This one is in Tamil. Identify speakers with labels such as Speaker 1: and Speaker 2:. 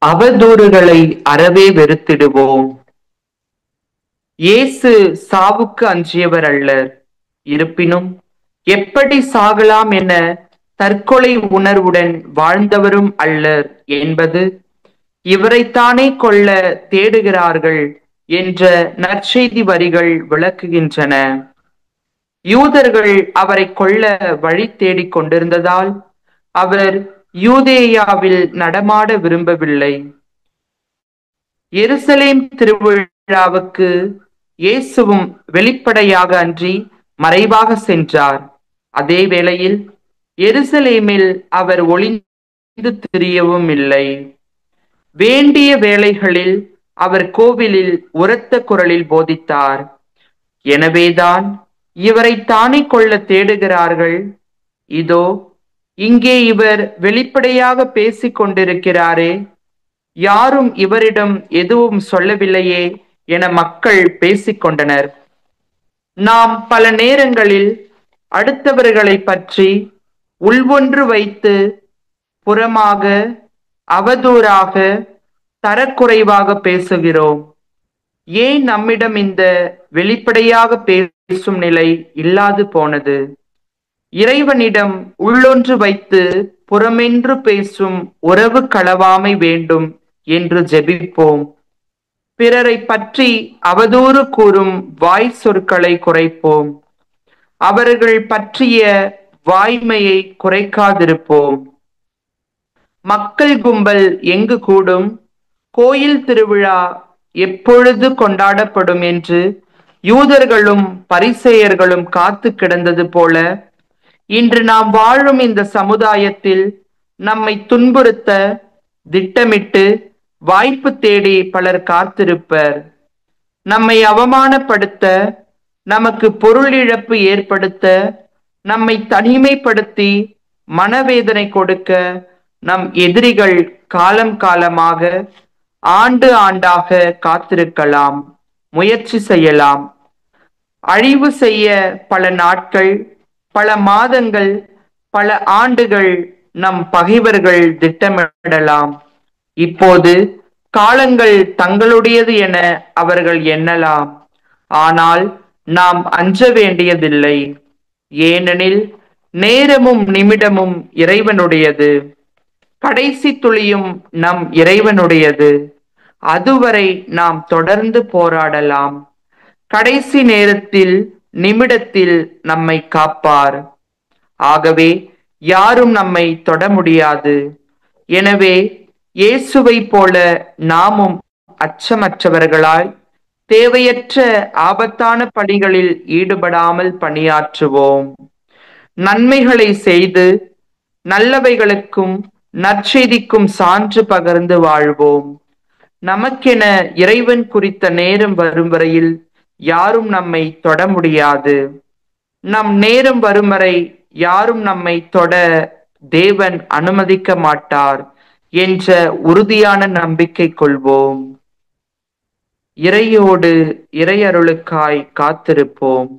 Speaker 1: அவதூறுகளை அறவே வெறுத்திடுவோம். இயேசு சாவுக்கு அஞ்சியவர் அல்லர். இருப்பினும் எப்படி சாகலாம் என தற்கொலை உணர்வுடன் வாழ்ந்தவரும் அல்லர் என்பது இவரைத்தானே கொல்ல தேடுகிறார்கள் என்ற நற்செய்தி வரிகள் விளக்குகின்றன. யூதர்கள் அவரை கொல்ல வழி தேடிக் கொண்டிருந்ததால் அவர் யூதேயாவில் நடமாட விரும்பவில்லை. எருசலேம் திருவிழாவுக்கு இயேசுவும் வெளிப்படையாக அன்றி மறைவாக சென்றார். அதே வேளையில் எருசலேமில் அவர் ஒளிந்து திரியவும் இல்லை. வேண்டிய வேளைகளில் அவர் கோவிலில் உரத்த குரலில் போதித்தார். எனவேதான் இவரை தானே கொல்ல தேடுகிறார்கள். இதோ இங்கே இவர் வெளிப்படையாக பேசிக் கொண்டிருக்கிறாரே, யாரும் இவரிடம் எதுவும் சொல்லவில்லையே என மக்கள் பேசிக்கொண்டனர். நாம் பல நேரங்களில் அடுத்தவர்களை பற்றி உள்ஒன்று வைத்து புறமாக அவதூறாக தரக்குறைவாக பேசுகிறோம். ஏன் நம்மிடம் இந்த வெளிப்படையாக பேசும் நிலை இல்லாது போனது? இறைவனிடம் உள்ளொன்று வைத்து புறமென்று பேசும் உறவு களவாமை வேண்டும் என்று ஜெபிப்போம். பிறரை பற்றி அவதூறு கூறும் வாய் சொற்களை குறைப்போம். அவர்கள் பற்றிய வாய்மையை குறைக்காதிருப்போம். மக்கள் கும்பல் எங்கு கூடும்? கோயில் திருவிழா எப்பொழுது கொண்டாடப்படும் என்று யூதர்களும் பரிசேயர்களும் காத்து கிடந்தது போல, இன்று நாம் வாழும் இந்த சமுதாயத்தில் நம்மை துன்புறுத்த திட்டமிட்டு வாய்ப்பு தேடி பலர் காத்திருப்பர். நம்மை அவமானப்படுத்த, நமக்கு பொருள் இழப்பு ஏற்படுத்த, நம்மை தனிமைப்படுத்தி மனவேதனை கொடுக்க நம் எதிரிகள் காலம் காலமாக ஆண்டு ஆண்டாக காத்திருக்கலாம், முயற்சி செய்யலாம். அழிவு செய்ய பல நாட்கள், பல மாதங்கள், பல ஆண்டுகள் நம் பகைவர்கள் திட்டமிடலாம். இப்போது காலங்கள் தங்களுடையது என அவர்கள் எண்ணலாம். ஆனால் நாம் அஞ்ச வேண்டியதில்லை. ஏனெனில் நேரமும் நிமிடமும் இறைவனுடையது. கடைசி துளியும் நம் இறைவனுடையது. அதுவரை நாம் தொடர்ந்து போராடலாம். கடைசி நேரத்தில், நிமிடத்தில் நம்மை காப்பார். ஆகவே யாரும் நம்மை தொட முடியாது. எனவே இயேசுவை போல நாமும் அச்சமற்றவர்களாய் தேவையற்ற ஆபத்தான பணிகளில் ஈடுபடாமல் பணியாற்றுவோம். நன்மைகளை செய்து நல்லவைகளுக்கும் நற்செய்திக்கும் சான்று பகர்ந்து வாழ்வோம். நமக்கென இறைவன் குறித்த நேரம் வரும் வரையில் யாரும் நம்மை தொட முடியாது. நம் நேரம் வரும் வரை யாரும் நம்மை தொட தேவன் அனுமதிக்க மாட்டார் என்ற உறுதியான நம்பிக்கை கொள்வோம். இறையோடு இறையருளுக்காய் காத்திருப்போம்.